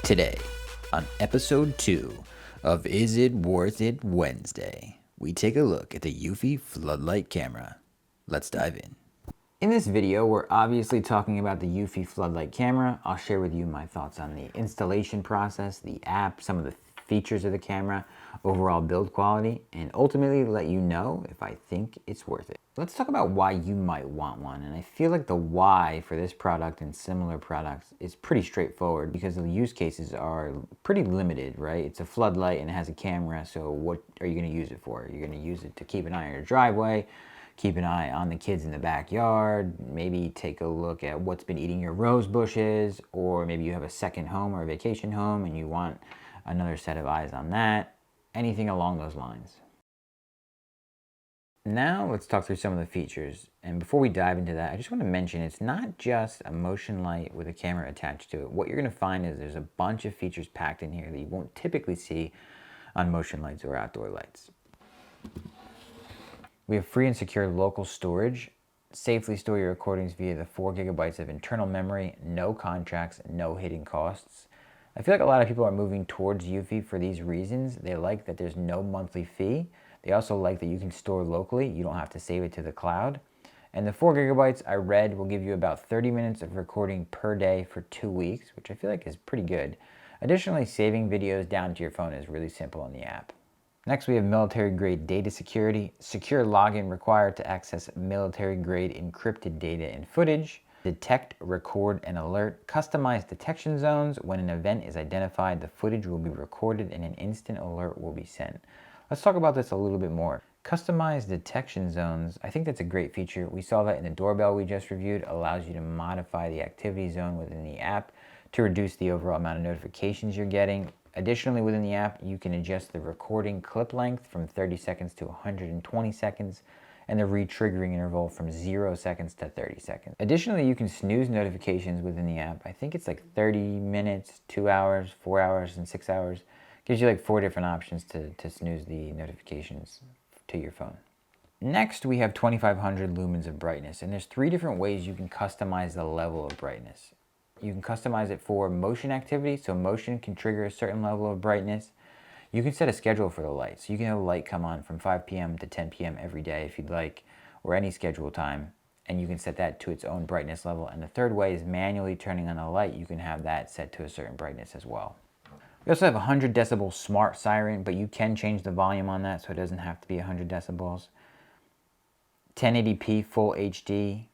Today, on episode 2 of Is It Worth It Wednesday, we take a look at the Eufy Floodlight camera. Let's dive in. In this video, we're obviously talking about the Eufy Floodlight camera. I'll share with you my thoughts on the installation process, the app, some of the features of the camera, overall build quality, and ultimately let you know if I think it's worth it. Let's talk about why you might want one. And I feel like the why for this product and similar products is pretty straightforward because the use cases are pretty limited, right? It's a floodlight and it has a camera, so what are you going to use it for? You're going to use it to keep an eye on your driveway, keep an eye on the kids in the backyard, maybe take a look at what's been eating your rose bushes, or maybe you have a second home or a vacation home and you want another set of eyes on that, anything along those lines. Now let's talk through some of the features. And before we dive into that, I just want to mention it's not just a motion light with a camera attached to it. What you're going to find is there's a bunch of features packed in here that you won't typically see on motion lights or outdoor lights. We have free and secure local storage. Safely store your recordings via the 4 gigabytes of internal memory, no contracts, no hidden costs. I feel like a lot of people are moving towards Eufy for these reasons. They like that there's no monthly fee. They also like that you can store locally. You don't have to save it to the cloud. And the 4 gigabytes I read will give you about 30 minutes of recording per day for 2 weeks, which I feel like is pretty good. Additionally, saving videos down to your phone is really simple in the app. Next, we have military-grade data security, secure login required to access military-grade encrypted data and footage, detect, record, and alert, customized detection zones. When an event is identified, the footage will be recorded and an instant alert will be sent. Let's talk about this a little bit more. Customized detection zones, I think that's a great feature. We saw that in the doorbell we just reviewed. It allows you to modify the activity zone within the app to reduce the overall amount of notifications you're getting. Additionally, within the app, you can adjust the recording clip length from 30 seconds to 120 seconds and the re-triggering interval from 0 seconds to 30 seconds. Additionally, you can snooze notifications within the app. I think it's like 30 minutes, 2 hours, 4 hours, and 6 hours. Gives you like 4 different options to snooze the notifications to your phone. Next, we have 2500 lumens of brightness, and there's 3 different ways you can customize the level of brightness. You can customize it for motion activity, so motion can trigger a certain level of brightness. You can set a schedule for the light, so you can have a light come on from 5 p.m. to 10 p.m. every day if you'd like, or any scheduled time, and you can set that to its own brightness level. And the third way is manually turning on the light. You can have that set to a certain brightness as well. We also have a 100 decibel smart siren, but you can change the volume on that, so it doesn't have to be 100 decibels. 1080p full HD,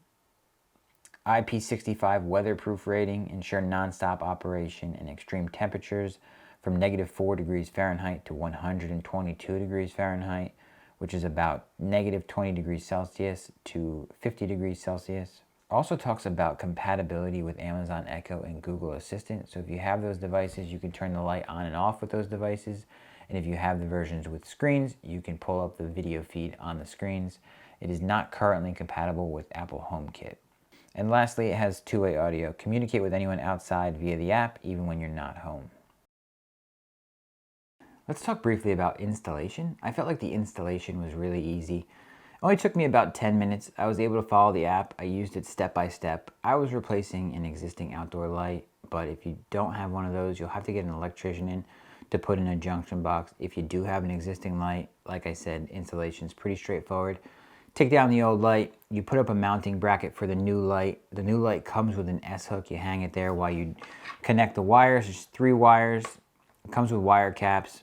IP65 weatherproof rating, ensure non-stop operation in extreme temperatures from -4 degrees Fahrenheit to 122 degrees Fahrenheit, which is about -20 degrees Celsius to 50 degrees Celsius. Also talks about compatibility with Amazon Echo and Google Assistant. So if you have those devices, you can turn the light on and off with those devices. And if you have the versions with screens, you can pull up the video feed on the screens. It is not currently compatible with Apple HomeKit. And lastly, it has two-way audio. Communicate with anyone outside via the app, even when you're not home. Let's talk briefly about installation. I felt like the installation was really easy. It only took me about 10 minutes. I was able to follow the app. I used it step by step. I was replacing an existing outdoor light, but if you don't have one of those, you'll have to get an electrician in to put in a junction box. If you do have an existing light, like I said, installation is pretty straightforward. Take down the old light, you put up a mounting bracket for the new light. The new light comes with an S-hook. You hang it there while you connect the wires. There's 3 wires. It comes with wire caps,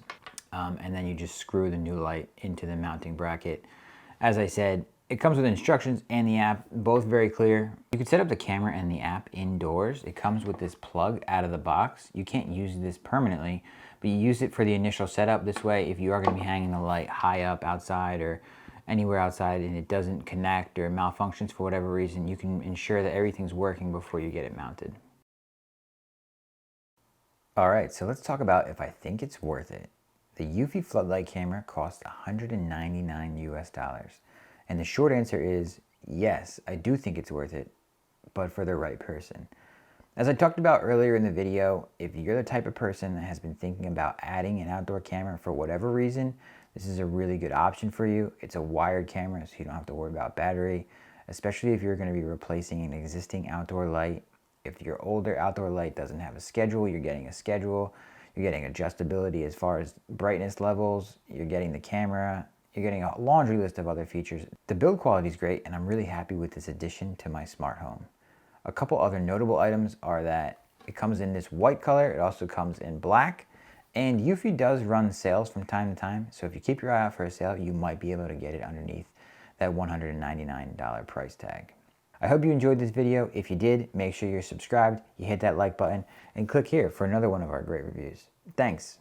and then you just screw the new light into the mounting bracket. As I said, it comes with instructions and the app, both very clear. You can set up the camera and the app indoors. It comes with this plug out of the box. You can't use this permanently, but you use it for the initial setup. This way, if you are going to be hanging the light high up outside or anywhere outside and it doesn't connect or malfunctions for whatever reason, you can ensure that everything's working before you get it mounted. All right, so let's talk about if I think it's worth it. The Eufy Floodlight camera costs $199 US. And the short answer is yes, I do think it's worth it, but for the right person. As I talked about earlier in the video, if you're the type of person that has been thinking about adding an outdoor camera for whatever reason, this is a really good option for you. It's a wired camera, so you don't have to worry about battery, especially if you're going to be replacing an existing outdoor light. If your older outdoor light doesn't have a schedule, you're getting a schedule. You're getting adjustability as far as brightness levels. You're getting the camera. You're getting a laundry list of other features. The build quality is great, and I'm really happy with this addition to my smart home. A couple other notable items are that it comes in this white color. It also comes in black. And Eufy does run sales from time to time. So if you keep your eye out for a sale, you might be able to get it underneath that $199 price tag. I hope you enjoyed this video. If you did, make sure you're subscribed, you hit that like button, and click here for another one of our great reviews. Thanks.